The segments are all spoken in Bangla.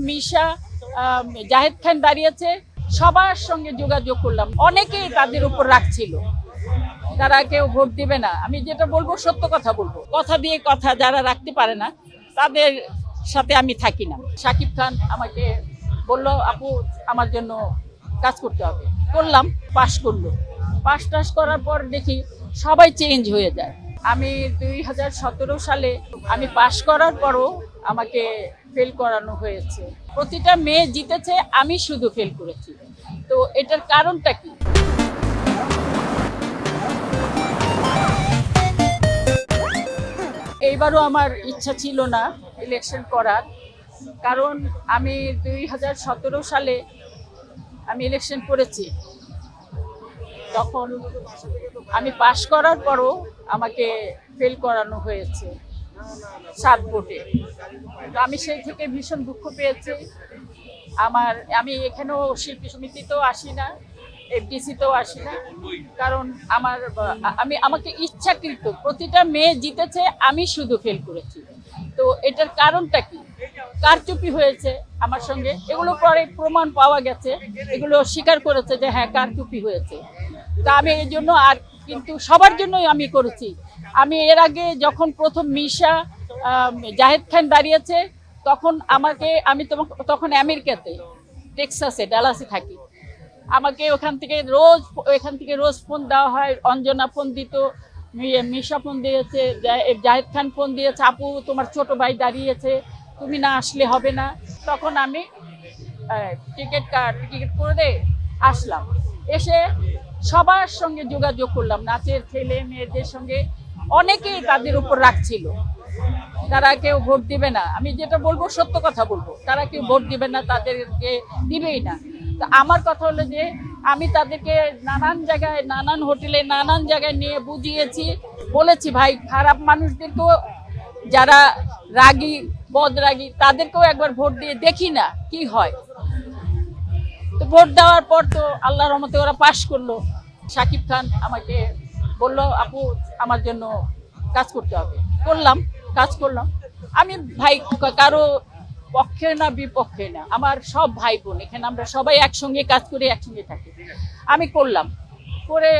মিশা জাহেদ খান দাঁড়িয়েছে, সবার সঙ্গে যোগাযোগ করলাম। অনেকেই তাদের উপর রাখছিল, তারা কেউ ভোট দিবে না। আমি যেটা বলবো সত্য কথা বলবো, কথা দিয়ে কথা যারা রাখতে পারে না তাদের সাথে আমি থাকি না। শাকিব খান আমাকে বলল, আপু আমার জন্য কাজ করতে হবে। করলাম, পাশ করলো। পাশ টাশ করার পর দেখি সবাই চেঞ্জ হয়ে যায়। আমি 2017 সালে আমি পাশ করার পরও আমাকে ফেল করানো হয়েছে। প্রতিটা মেয়ে জিতেছে, আমি শুধু ফেল করেছি। তো এটার কারণটা কি? এইবারও আমার ইচ্ছা ছিল না ইলেকশন করার, কারণ আমি 2017 সালে আমি ইলেকশন করেছি। তখন আমি পাশ করার পরও আমাকে ফেল করানো হয়েছে 7 ভোটে। তো আমি সেই থেকে ভীষণ দুঃখ পেয়েছি। আমি এখানেও শিল্পী সমিতিতেও আসি না, এফডিসিতেও আসি না, কারণ আমাকে ইচ্ছাকৃত প্রতিটা মেয়ে জিতেছে, আমি শুধু ফেল করেছি। তো এটার কারণটা কি? কারচুপি হয়েছে আমার সঙ্গে, এগুলো পরে প্রমাণ পাওয়া গেছে, এগুলো স্বীকার করেছে যে হ্যাঁ কারচুপি হয়েছে। তা আমি এই জন্য আর কিন্তু সবার জন্যই আমি করেছি। আমি এর আগে যখন প্রথম মিশা জাহেদ খান দাঁড়িয়েছে, তখন আমি তখন আমেরিকাতে টেক্সাসে ডালাসে থাকি। আমাকে ওখান থেকে রোজ ফোন দেওয়া হয়। অঞ্জনা ফোন দিত, মিশা ফোন দিয়েছে, জাহেদ খান ফোন দিয়েছে, আপু তোমার ছোট ভাই দাঁড়িয়েছে, তুমি না আসলে হবে না। তখন আমি টিকিট করে আসলাম। এসে সবার সঙ্গে যোগাযোগ করলাম, নাচের ছেলে মেয়েদের সঙ্গে। অনেকেই তাদের উপর রাখছিল, তারা কেউ ভোট দিবে না। আমি যেটা বলবো সত্য কথা বলবো, তারা কেউ ভোট দিবে না, তাদেরকে দিবেই না। তো আমার কথা হলো যে আমি তাদেরকে নানান জায়গায়, নানান হোটেলে, নানান জায়গায় নিয়ে বুঝিয়েছি, বলেছি ভাই খারাপ মানুষদেরকেও, যারা রাগী বদরাগী, তাদেরকেও একবার ভোট দিয়ে দেখি না কি হয়। তো ভোট দেওয়ার পর তো আল্লাহর রহমতে ওরা পাশ করলো। শাকিব খান আমাকে বলল, আপু আমার জন্য কাজ করতে হবে। কাজ করলাম। আমি ভাই কারো পক্ষে না বিপক্ষে না, আমার সব ভাই বোন এখানে, আমরা সবাই একসঙ্গে কাজ করে একসঙ্গে থাকি। আমি করলাম, করে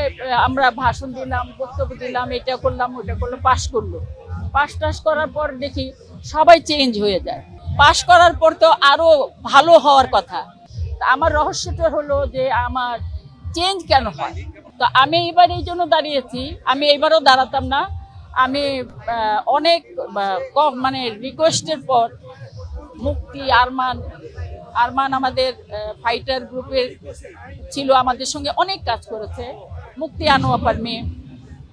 আমরা ভাষণ দিলাম, বক্তব্য দিলাম, এটা করলাম ওটা করলাম, পাশ করলো। পাশ টাশ করার পর দেখি সবাই চেঞ্জ হয়ে যায়। পাশ করার পর তো আরো ভালো হওয়ার কথা। আমার রহস্যটা হলো যে আমার চেঞ্জ কেন হয়। তো আমি এবার এই জন্য দাঁড়িয়েছি, আমি এবারও দাঁড়াতাম না। আমি অনেক মানে রিকোয়েস্টের পর মুক্তি আরমান আমাদের ফাইটার গ্রুপের ছিল, আমাদের সঙ্গে অনেক কাজ করেছে। মুক্তি আনোয়ার মেয়ে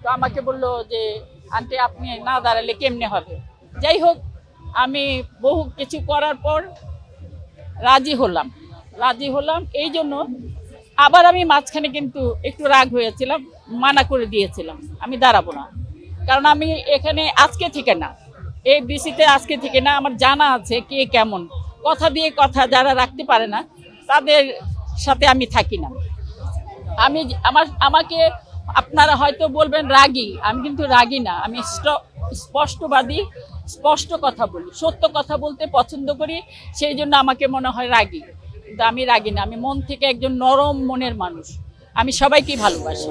তো আমাকে বললো যে আন্টি আপনি না দাঁড়ালে কেমনে হবে। যাই হোক, আমি বহু কিছু করার পর রাজি হলাম। এই জন্য আবার আমি মাঝখানে কিন্তু একটু রাগ হয়েছিলাম, মানা করে দিয়েছিলাম আমি দাঁড়াবো না। কারণ আমি এখানে আজকে থেকে না, এই বিসিতে আজকে থেকে না, আমার জানা আছে কে কেমন। কথা দিয়ে কথা যারা রাখতে পারে না তাদের সাথে আমি থাকি না। আমাকে আপনারা হয়তো বলবেন রাগী, আমি কিন্তু রাগী না। আমি স্পষ্টবাদী, স্পষ্ট কথা বলি, সত্য কথা বলতে পছন্দ করি, সেই জন্য আমাকে মনে হয় রাগী। কিন্তু আমি রাগী না, আমি মন থেকে একজন নরম মনের মানুষ। আমি সবাইকে ভালোবাসি।